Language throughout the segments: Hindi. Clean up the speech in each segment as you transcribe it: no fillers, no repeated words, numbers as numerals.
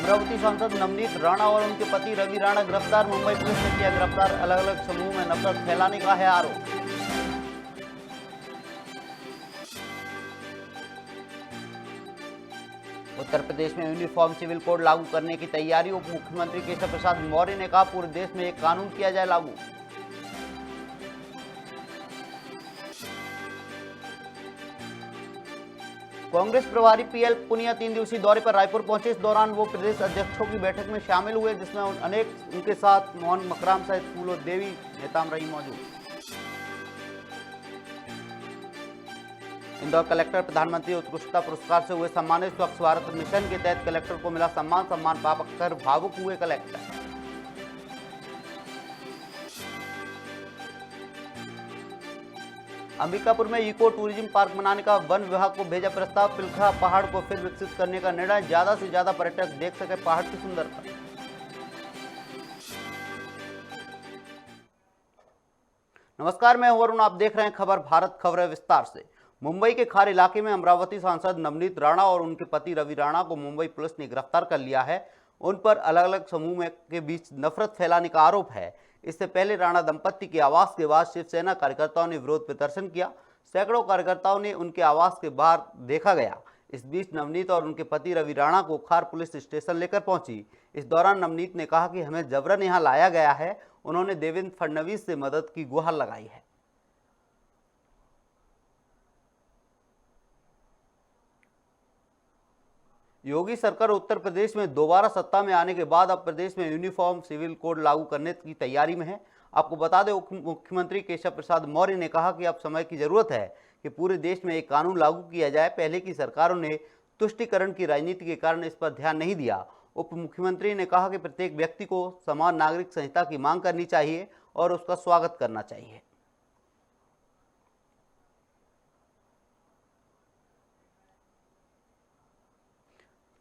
अमरावती सांसद नवनीत राणा और उनके पति रवि राणा गिरफ्तार। मुंबई पुलिस ने किया गिरफ्तार। अलग अलग समूह में नफरत फैलाने का है आरोप। उत्तर प्रदेश में यूनिफॉर्म सिविल कोड लागू करने की तैयारी। उप मुख्यमंत्री केशव प्रसाद मौर्य ने कहा, पूरे देश में एक कानून किया जाए लागू। कांग्रेस प्रभारी पीएल पुनिया 3 दिवसीय दौरे पर रायपुर पहुंचे। इस दौरान वो प्रदेश अध्यक्षों की बैठक में शामिल हुए, जिसमें अनेक उनके साथ मोहन मकराम सहित फूलो देवी नेताम रही मौजूद। इंदौर कलेक्टर प्रधानमंत्री उत्कृष्टता पुरस्कार से हुए सम्मानित। स्वच्छ भारत मिशन के तहत कलेक्टर को मिला सम्मान पाकर भावुक हुए कलेक्टर। अंबिकापुर में इको टूरिज्म पार्क बनाने का वन विभाग को भेजा प्रस्ताव। पिलखा पहाड़ को फिर विकसित करने का निर्णय। ज्यादा से ज्यादा पर्यटक देख सके पहाड़ की सुंदरता। नमस्कार, मैं हूं वरुण, आप देख रहे हैं खबर भारत। खबरें विस्तार से। मुंबई के खार इलाके में अमरावती सांसद नवनीत राणा और उनके पति रवि राणा को मुंबई पुलिस ने गिरफ्तार कर लिया है। उन पर अलग अलग समूह के बीच नफरत फैलाने का आरोप है। इससे पहले राणा दंपत्ति के आवास के बाद शिवसेना कार्यकर्ताओं ने विरोध प्रदर्शन किया। सैकड़ों कार्यकर्ताओं ने उनके आवास के बाहर देखा गया। इस बीच नवनीत और उनके पति रवि राणा को खार पुलिस स्टेशन लेकर पहुंची। इस दौरान नवनीत ने कहा कि हमें जबरन यहां लाया गया है। उन्होंने देवेंद्र फडणवीस से मदद की गुहार लगाई है। योगी सरकार उत्तर प्रदेश में दोबारा सत्ता में आने के बाद अब प्रदेश में यूनिफॉर्म सिविल कोड लागू करने की तैयारी में है। आपको बता दें, उप मुख्यमंत्री केशव प्रसाद मौर्य ने कहा कि अब समय की जरूरत है कि पूरे देश में एक कानून लागू किया जाए। पहले की सरकारों ने तुष्टीकरण की राजनीति के कारण इस पर ध्यान नहीं दिया। उप मुख्यमंत्री ने कहा कि प्रत्येक व्यक्ति को समान नागरिक संहिता की मांग करनी चाहिए और उसका स्वागत करना चाहिए।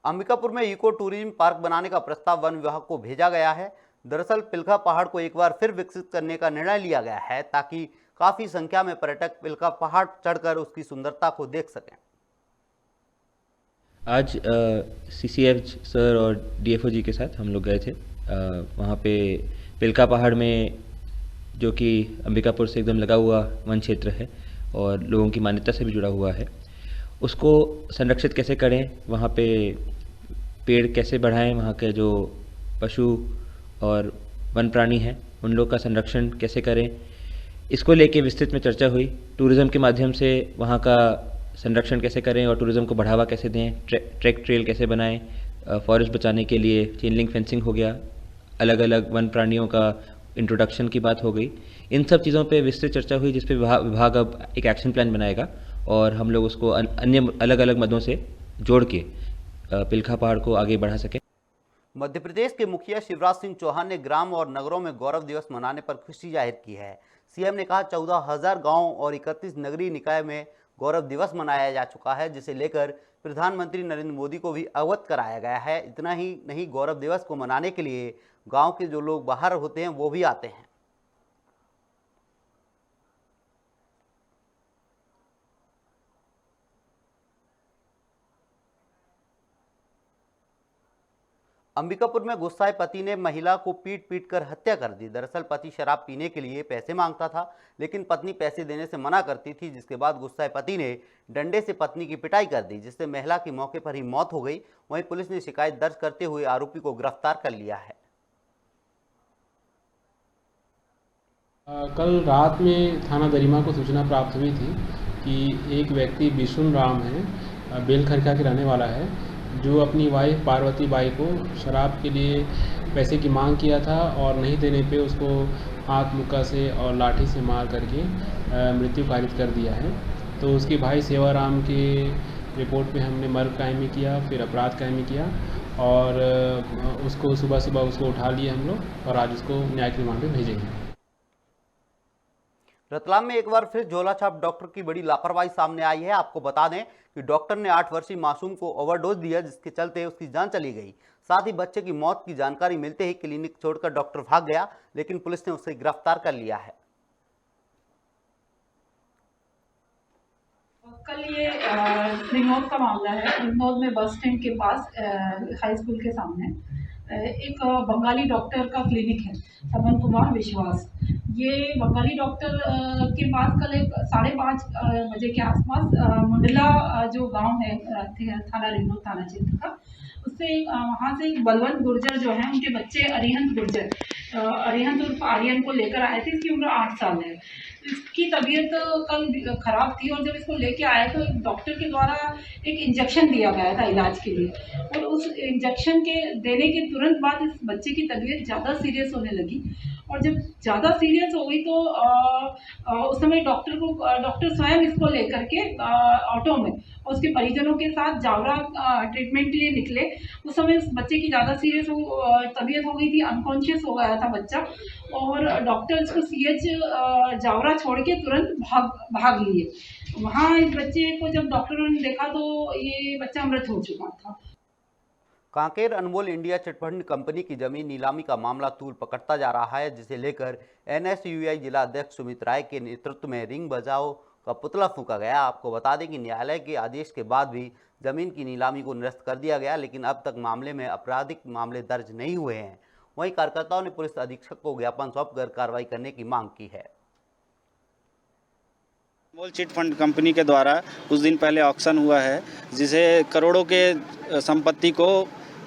अंबिकापुर में इको टूरिज्म पार्क बनाने का प्रस्ताव वन विभाग को भेजा गया है। दरअसल पिलखा पहाड़ को एक बार फिर विकसित करने का निर्णय लिया गया है, ताकि काफी संख्या में पर्यटक पिलखा पहाड़ चढ़कर उसकी सुंदरता को देख सकें। आज सीसीएफ सर और डीएफओ जी के साथ हम लोग गए थे। वहाँ पे पिलखा पहाड़ में, जो कि अंबिकापुर से एकदम लगा हुआ वन क्षेत्र है और लोगों की मान्यता से भी जुड़ा हुआ है, उसको संरक्षित कैसे करें, वहाँ पे पेड़ कैसे बढ़ाएं, वहाँ के जो पशु और वन प्राणी हैं उन लोग का संरक्षण कैसे करें, इसको लेके विस्तृत में चर्चा हुई। टूरिज़्म के माध्यम से वहाँ का संरक्षण कैसे करें और टूरिज़्म को बढ़ावा कैसे दें, ट्रैक ट्रेल कैसे बनाएं, फॉरेस्ट बचाने के लिए चेन लिंक फेंसिंग हो गया, अलग अलग वन प्राणियों का इंट्रोडक्शन की बात हो गई। इन सब चीज़ों पे विस्तृत चर्चा हुई, जिस पे विभाग अब एक एक्शन प्लान बनाएगा और हम लोग उसको अन्य अलग अलग मदों से जोड़ के पिलखा पहाड़ को आगे बढ़ा सकें। मध्य प्रदेश के मुखिया शिवराज सिंह चौहान ने ग्राम और नगरों में गौरव दिवस मनाने पर खुशी जाहिर की है। सीएम ने कहा, 14,000 गांव और 31 नगरीय निकाय में गौरव दिवस मनाया जा चुका है, जिसे लेकर प्रधानमंत्री नरेंद्र मोदी को भी अवगत कराया गया है। इतना ही नहीं, गौरव दिवस को मनाने के लिए गाँव के जो लोग बाहर होते हैं वो भी आते हैं। अंबिकापुर में गुस्साए पति ने महिला को पीट पीट कर हत्या कर दी। दरअसल पति शराब पीने के लिए पैसे मांगता था, लेकिन पत्नी पैसे देने से मना करती थी, जिसके बाद गुस्साए पति ने डंडे से पत्नी की पिटाई कर दी, जिससे महिला की मौके पर ही मौत हो गई। वहीं पुलिस ने शिकायत दर्ज करते हुए आरोपी को गिरफ्तार कर लिया है। कल रात में थाना दरिमा को सूचना प्राप्त हुई थी कि एक व्यक्ति बिशुन राम है, बेलखरखा के रहने वाला है, जो अपनी वाइफ पार्वती बाई को शराब के लिए पैसे की मांग किया था और नहीं देने पे उसको हाथ मुक्का से और लाठी से मार करके मृत्यु कारित कर दिया है। तो उसके भाई सेवाराम के रिपोर्ट पे हमने मर्ग कायमी किया, फिर अपराध कायमी किया और उसको सुबह उसको उठा लिए हम लोग और आज उसको न्यायिक रिमांड पे भेजेंगे। रतलाम में एक बार फिर झोलाछाप डॉक्टर की बड़ी लापरवाही सामने आई है। आपको बता दें कि डॉक्टर ने 8 वर्षीय मासूम को ओवरडोज दिया, जिसके चलते उसकी जान चली गई। साथ ही बच्चे की मौत की जानकारी मिलते ही क्लिनिक छोड़कर डॉक्टर भाग गया, लेकिन पुलिस ने उसे गिरफ्तार कर लिया है। कल ये रिनोद का मामला है। रिनोद में बस स्टैंड के पास हाई स्कूल के सामने एक बंगाली डॉक्टर का क्लिनिक है, समन कुमार विश्वास। ये बंगाली डॉक्टर के पास कल एक 5:30 बजे के आसपास मुंडला जो गांव है थाना रिनोद थाना क्षेत्र का, उससे वहाँ से एक बलवंत गुर्जर जो है, उनके बच्चे अरिहंत गुर्जर अरिहंत उर्फ आर्यन को लेकर आए थे। इसकी उम्र 8 साल है। इसकी तबीयत कल खराब थी और जब इसको लेके आए तो डॉक्टर के द्वारा एक इंजेक्शन दिया गया था इलाज के लिए, और उस इंजेक्शन के देने के तुरंत बाद इस बच्चे की तबीयत ज़्यादा सीरियस होने लगी। और जब ज़्यादा सीरियस हो गई तो उस समय डॉक्टर स्वयं इसको लेकर के ऑटो में और उसके परिजनों के साथ जावरा ट्रीटमेंट के लिए निकले। उस समय उस बच्चे की ज़्यादा सीरियस तबीयत हो गई थी, अनकॉन्शियस हो गया था बच्चा, और डॉक्टर इसको CH जावरा छोड़ के तुरंत भाग लिए। वहाँ इस बच्चे को जब डॉक्टरों ने देखा तो ये बच्चा मृत हो चुका था। कांकेर अनमोल इंडिया चिटफंड कंपनी की जमीन नीलामी का मामला तूल पकड़ता जा रहा है, जिसे लेकर NSUI जिला अध्यक्ष सुमित राय के नेतृत्व में रिंग बजाओ का पुतला फूंका गया। आपको बता दें कि न्यायालय के आदेश के बाद भी जमीन की नीलामी को निरस्त कर दिया गया, लेकिन अब तक मामले में आपराधिक मामले दर्ज नहीं हुए हैं। वहीं कार्यकर्ताओं ने पुलिस अधीक्षक को ज्ञापन सौंपकर कार्रवाई करने की मांग की है। अनमोल चिट फंड कंपनी के द्वारा कुछ दिन पहले ऑक्शन हुआ है, जिसे करोड़ों के संपत्ति को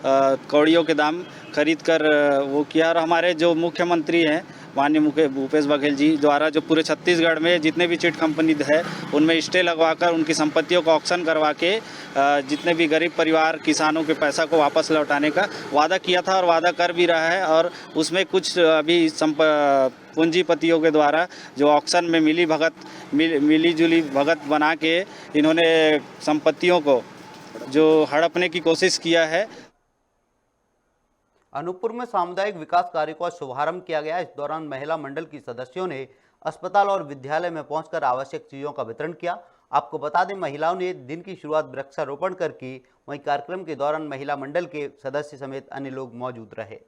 कौड़ियों के दाम खरीद कर वो किया। और हमारे जो मुख्यमंत्री हैं माननीय भूपेश बघेल जी द्वारा जो पूरे छत्तीसगढ़ में जितने भी चिट कंपनी है उनमें स्टे लगवाकर उनकी संपत्तियों का ऑक्शन करवा के जितने भी गरीब परिवार किसानों के पैसा को वापस लौटाने का वादा किया था और वादा कर भी रहा है। और उसमें कुछ अभी पूंजीपतियों के द्वारा जो ऑक्शन में मिली जुली भगत बना के इन्होंने संपत्तियों को जो हड़पने की कोशिश किया है। अनूपपुर में सामुदायिक विकास कार्य का शुभारंभ किया गया। इस दौरान महिला मंडल की सदस्यों ने अस्पताल और विद्यालय में पहुंचकर आवश्यक चीजों का वितरण किया। आपको बता दें, महिलाओं ने दिन की शुरुआत वृक्षारोपण कर की। वहीं कार्यक्रम के दौरान महिला मंडल के सदस्य समेत अन्य लोग मौजूद रहे।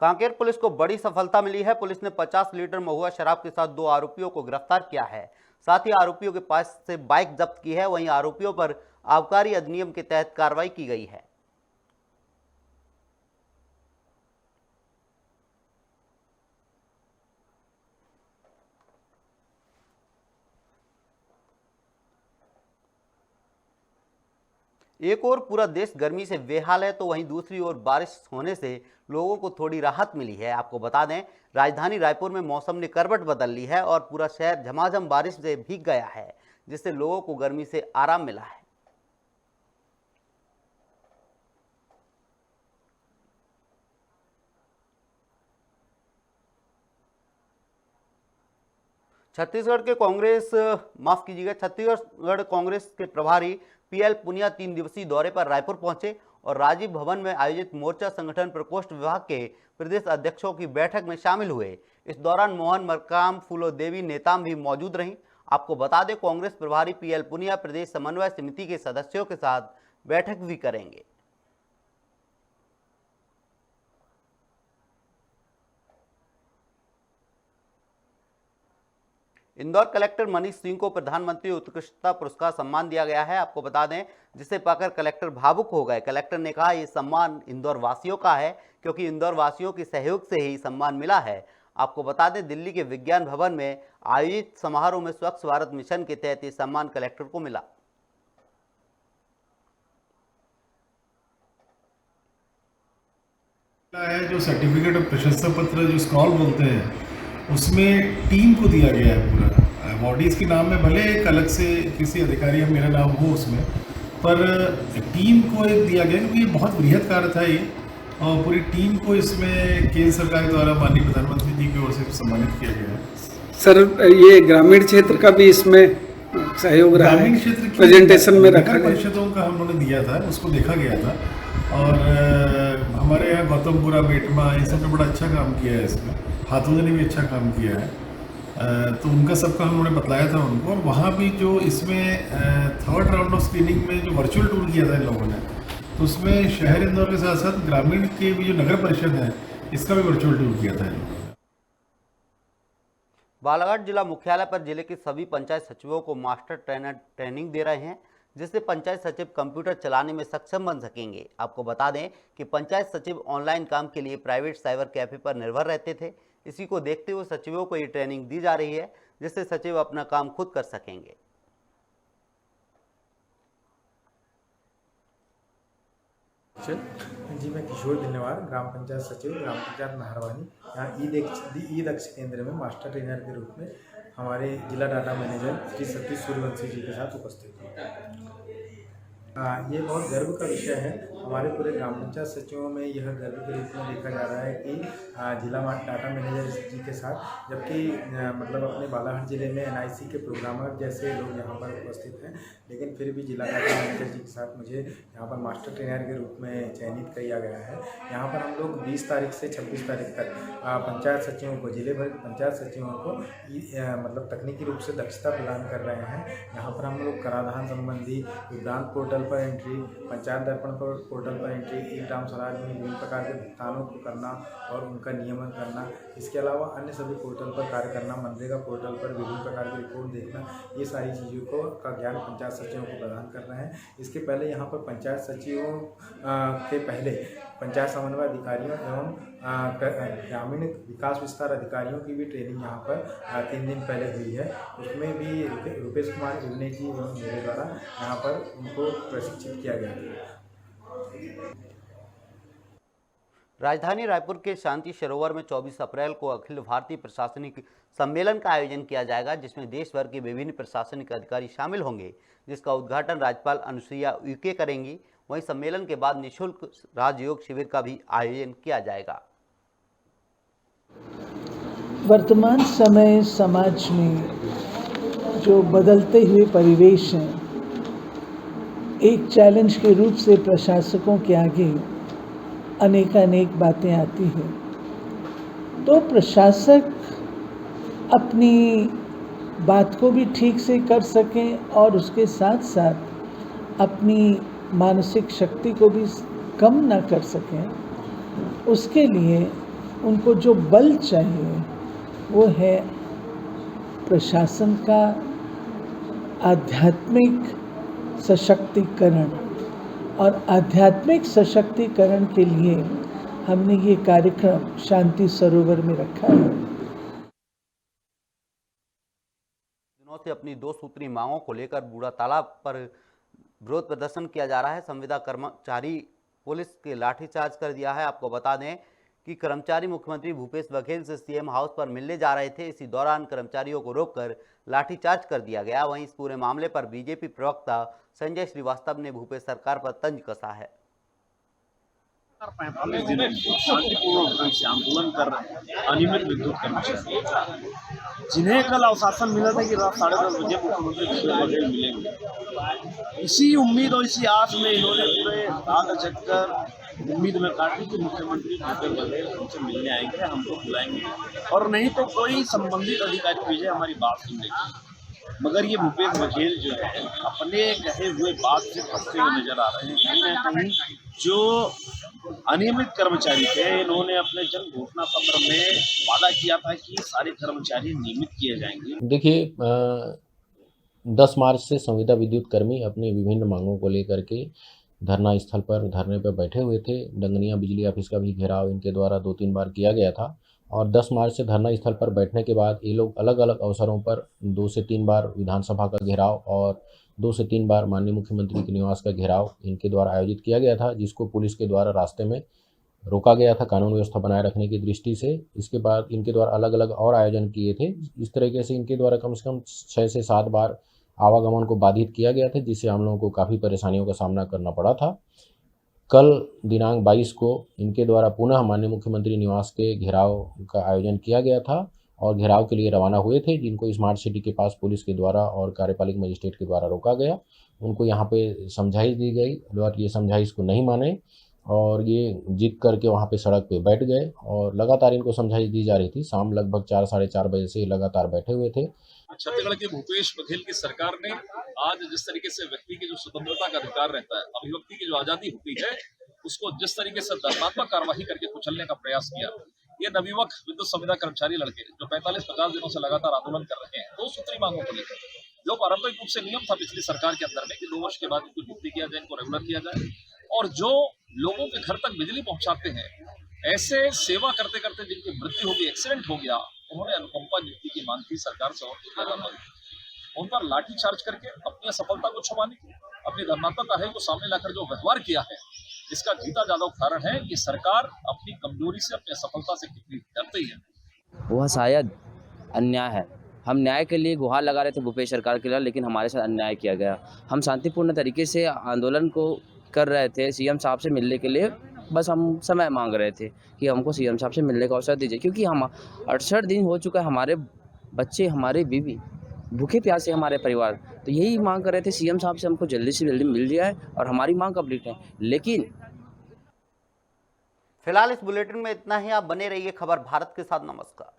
कांकेर पुलिस को बड़ी सफलता मिली है। पुलिस ने 50 लीटर महुआ शराब के साथ 2 आरोपियों को गिरफ्तार किया है। साथ ही आरोपियों के पास से बाइक जब्त की है। वहीं आरोपियों पर आबकारी अधिनियम के तहत कार्रवाई की गई है। एक ओर पूरा देश गर्मी से बेहाल है, तो वहीं दूसरी ओर बारिश होने से लोगों को थोड़ी राहत मिली है। आपको बता दें, राजधानी रायपुर में मौसम ने करवट बदल ली है और पूरा शहर झमाझम बारिश से भीग गया है, जिससे लोगों को गर्मी से आराम मिला है। छत्तीसगढ़ कांग्रेस के प्रभारी PL पुनिया 3 दिवसीय दौरे पर रायपुर पहुंचे और राजीव भवन में आयोजित मोर्चा संगठन प्रकोष्ठ विभाग के प्रदेश अध्यक्षों की बैठक में शामिल हुए। इस दौरान मोहन मरकाम, फूलो देवी नेताम भी मौजूद रहीं। आपको बता दें, कांग्रेस प्रभारी PL पुनिया प्रदेश समन्वय समिति के सदस्यों के साथ बैठक भी करेंगे। इंदौर कलेक्टर मनीष सिंह को प्रधानमंत्री उत्कृष्टता पुरस्कार सम्मान दिया गया है। आपको बता दें, जिसे पाकर कलेक्टर भावुक हो गए। कलेक्टर ने कहा, ये सम्मान इंदौर वासियों का है, क्योंकि इंदौर वासियों के सहयोग से ही सम्मान मिला है। आपको बता दें, दिल्ली के विज्ञान भवन में आयोजित समारोह में स्वच्छ भारत मिशन के तहत ये सम्मान कलेक्टर को मिला। जो सर्टिफिकेट ऑफ प्रशंसा पत्र जो स्क्रॉल बोलते हैं, उसमें टीम को दिया गया है। पूरा बॉडीज़ के नाम में भले एक अलग से किसी अधिकारी या मेरा नाम हो उसमें, पर टीम को एक दिया गया, क्योंकि ये बहुत बृहत कार्य था ये, और पूरी टीम को इसमें केंद्र सरकार द्वारा माननीय प्रधानमंत्री जी की ओर से सम्मानित किया गया है। सर, ये ग्रामीण क्षेत्र का भी इसमें सहयोग रहा है। ग्रामीण क्षेत्र की प्रेजेंटेशन में रखा गया, परिषदों का हम लोगों ने दिया था, उसको देखा गया था। और हमारे यहाँ गौतमपुरा, बेटमा, इन सब ने बड़ा अच्छा काम किया है। इसमें हाथों ने भी अच्छा काम किया है, तो उनका सबका हम लोगों ने बतलाया था उनको। और वहाँ भी जो इसमें 3rd राउंड ऑफ स्क्रीनिंग में जो वर्चुअल टूर किया था इन लोगों ने, तो उसमें शहर इंदौर के साथ साथ ग्रामीण के भी जो नगर परिषद है इसका भी वर्चुअल टूर किया था। बालाघाट जिला मुख्यालय पर जिले के सभी पंचायत सचिवों को मास्टर ट्रेनर ट्रेनिंग दे रहे हैं, जिससे पंचायत सचिव कंप्यूटर चलाने में सक्षम बन सकेंगे। आपको बता दें कि पंचायत सचिव ऑनलाइन काम के लिए प्राइवेट साइबर कैफे पर निर्भर रहते थे। इसी को देखते हुए सचिवों को ये ट्रेनिंग दी जा रही है, जिससे सचिव अपना काम खुद कर सकेंगे। जी, मैं किशोर धन्यवाद, ग्राम पंचायत सचिव, ग्राम पंचायत नाहरवानी। यहाँ ई दक्ष केंद्र में मास्टर ट्रेनर के रूप में हमारे जिला डाटा मैनेजर श्री सतीश सूर्यवंशी जी के साथ उपस्थित हूँ। ये बहुत गर्व का विषय है। हमारे पूरे ग्राम पंचायत सचिवों में यह गर्व के रूप में देखा जा रहा है कि जिला डाटा मैनेजर जी के साथ, जबकि मतलब अपने बालाघाट जिले में NIC के प्रोग्रामर जैसे लोग यहाँ पर उपस्थित हैं, लेकिन फिर भी जिला डाटा मैनेजर जी के साथ मुझे यहाँ पर मास्टर ट्रेनर के रूप में चयनित किया गया है। यहाँ पर हम लोग 20 तारीख से 26 तारीख तक पंचायत सचिवों को, जिले भर पंचायत सचिवों को मतलब तकनीकी रूप से दक्षता प्रदान कर रहे हैं। यहाँ पर हम लोग कराधान संबंधी विभ्रांत पोर्टल पर एंट्री, पंचायत दर्पण पर पोर्टल पर एंट्री, ई ग्राम स्वराज में विभिन्न प्रकार के भुगतानों को करना और उनका नियमन करना, इसके अलावा अन्य सभी पोर्टल पर कार्य करना, मनरेगा पोर्टल पर विभिन्न प्रकार की रिपोर्ट देखना, ये सारी चीज़ों का ज्ञान पंचायत सचिवों को प्रदान कर रहे हैं। इसके पहले यहाँ पर पंचायत सचिवों के पहले पंचायत समन्वय अधिकारियों एवं ग्रामीण विकास विस्तार अधिकारियों की भी ट्रेनिंग यहाँ पर 3 दिन पहले हुई है। उसमें भी रुपेश कुमार इवने जी एवं मेरे द्वारा यहाँ पर उनको प्रशिक्षित किया गया है। राजधानी रायपुर के शांति सरोवर में 24 अप्रैल को अखिल भारतीय प्रशासनिक सम्मेलन का आयोजन किया जाएगा, जिसमें देश भर के विभिन्न प्रशासनिक अधिकारी शामिल होंगे, जिसका उद्घाटन राज्यपाल अनुसुईया उइके करेंगी। वहीं सम्मेलन के बाद निःशुल्क राजयोग शिविर का भी आयोजन किया जाएगा। वर्तमान समय समाज में जो बदलते हुए परिवेश हैं, एक चैलेंज के रूप से प्रशासकों के आगे अनेक बातें आती हैं। तो प्रशासक अपनी बात को भी ठीक से कर सकें और उसके साथ साथ अपनी मानसिक शक्ति को भी कम ना कर सकें, उसके लिए उनको जो बल चाहिए वो है प्रशासन का आध्यात्मिक सशक्तिकरण। और आध्यात्मिक सशक्तिकरण के लिए हमने ये कार्यक्रम शांति सरोवर में रखा है। दिनों से अपनी 2 सूत्री मांगों को लेकर बूढ़ा तालाब पर विरोध प्रदर्शन किया जा रहा है। संविदा कर्मचारी पुलिस के लाठीचार्ज कर दिया है। आपको बता दें कि कर्मचारी मुख्यमंत्री भूपेश बघेल से CM हाउस पर मिलने जा रहे थे। इसी दौरान कर्मचारियों को रोककर लाठीचार्ज कर दिया गया। वहीं इस पूरे मामले पर बीजेपी प्रवक्ता संजय श्रीवास्तव ने भूपेश सरकार पर तंज कसा है। 45 दिनों शांतिपूर्ण ढंग से आंदोलन कर रहे अनियमित विद्युत कर्मचारी, जिन्हें कल आश्वासन मिला था कि रात 10:30 बजे मुख्यमंत्री भूपेश बघेल मिलेंगे, इसी उम्मीद और इसी आस में इन्होंने पूरे रात चक्कर उम्मीद में काटी कि मुख्यमंत्री भूपेश बघेल हमसे मिलने आएंगे, हमको बुलाएंगे और नहीं तो कोई संबंधित अधिकारी भेजे हमारी बात सुनने। मगर ये भूपेश बघेल जो है अपने कहे हुए बात से फंसते हुए नजर आ रहे हैं। कहीं ना कहीं जो अनियमित कर्मचारी थे, इन्होंने अपने जन घोषणा पत्र में वादा किया था कि सारे कर्मचारी नियमित किए जाएंगे। देखिए, 10 मार्च से संविदा विद्युत कर्मी अपनी विभिन्न मांगों को लेकर के धरना स्थल पर धरने पर बैठे हुए थे। डंगनिया बिजली ऑफिस का भी घेराव इनके द्वारा 2-3 बार किया गया था और 10 मार्च से धरना स्थल पर बैठने के बाद ये लोग अलग अलग अवसरों पर 2 से 3 बार विधानसभा का घेराव और 2 से 3 बार माननीय मुख्यमंत्री के निवास का घेराव इनके द्वारा आयोजित किया गया था, जिसको पुलिस के द्वारा रास्ते में रोका गया था कानून व्यवस्था बनाए रखने की दृष्टि से। इसके बाद इनके द्वारा अलग अलग और आयोजन किए थे। इस तरीके से इनके द्वारा कम से कम 6 से 7 बार आवागमन को बाधित किया गया था, जिससे हम लोगों को काफ़ी परेशानियों का सामना करना पड़ा था। कल दिनांक 22 को इनके द्वारा पुनः माननीय मुख्यमंत्री निवास के घेराव का आयोजन किया गया था और घेराव के लिए रवाना हुए थे, जिनको स्मार्ट सिटी के पास पुलिस के द्वारा और कार्यपालिक मजिस्ट्रेट के द्वारा रोका गया। उनको यहाँ पे समझाइश दी गई और ये समझाइश को नहीं माने और ये जिद करके वहाँ पे सड़क पे बैठ गए और लगातार इनको समझाई दी जा रही थी। शाम लगभग 4 साढ़े 4 बजे से लगातार बैठे हुए थे। छत्तीसगढ़ के भूपेश बघेल की सरकार ने आज जिस तरीके से व्यक्ति की जो स्वतंत्रता का अधिकार रहता है, अभिव्यक्ति की जो आजादी होती है, उसको जिस तरीके से दंडात्मक कार्यवाही करके कुचलने का प्रयास किया, ये नवयुवक विद्युत संविदा कर्मचारी लड़के जो 45-50 दिनों से लगातार आंदोलन कर रहे हैं 2 सूत्री मांगों को लेकर, जो पारंपरिक रूप से नियम था पिछली सरकार के अंदर में कि 2 वर्ष के बाद इनको नियुक्ति किया जाए, इनको रेगुलर किया जाए, और जो लोगों के घर तक बिजली पहुंचाते हैं, ऐसे सेवा करते करते जिनकी मृत्यु हो गई, एक्सीडेंट हो गया, उन्होंने अनुकंपा नियुक्ति की मांग की सरकार से और उन पर लाठीचार्ज करके अपनी असफलता को छुपाने की, अपनी धर्मात्मक है को सामने लाकर जो व्यवहार किया है, इसका जीता जाता उदाहरण है कि सरकार अपनी कमजोरी से, अपनी असफलता से कितनी डरती है। वह शायद अन्याय है। हम न्याय के लिए गुहार लगा रहे थे भूपेश सरकार के लिए, लेकिन हमारे साथ अन्याय किया गया। हम शांतिपूर्ण तरीके से आंदोलन को कर रहे थे सीएम साहब से मिलने के लिए, बस हम समय मांग रहे थे कि हमको सीएम साहब से मिलने का अवसर दीजिए, क्योंकि हम 68 दिन हो चुका है, हमारे बच्चे, हमारे बीवी भूखे प्यासे, हमारे परिवार, तो यही मांग कर रहे थे सीएम साहब से हमको जल्दी से जल्दी मिल जाए और हमारी मांग कंप्लीट है। लेकिन फिलहाल इस बुलेटिन में इतना ही। आप बने रहिए खबर भारत के साथ। नमस्कार।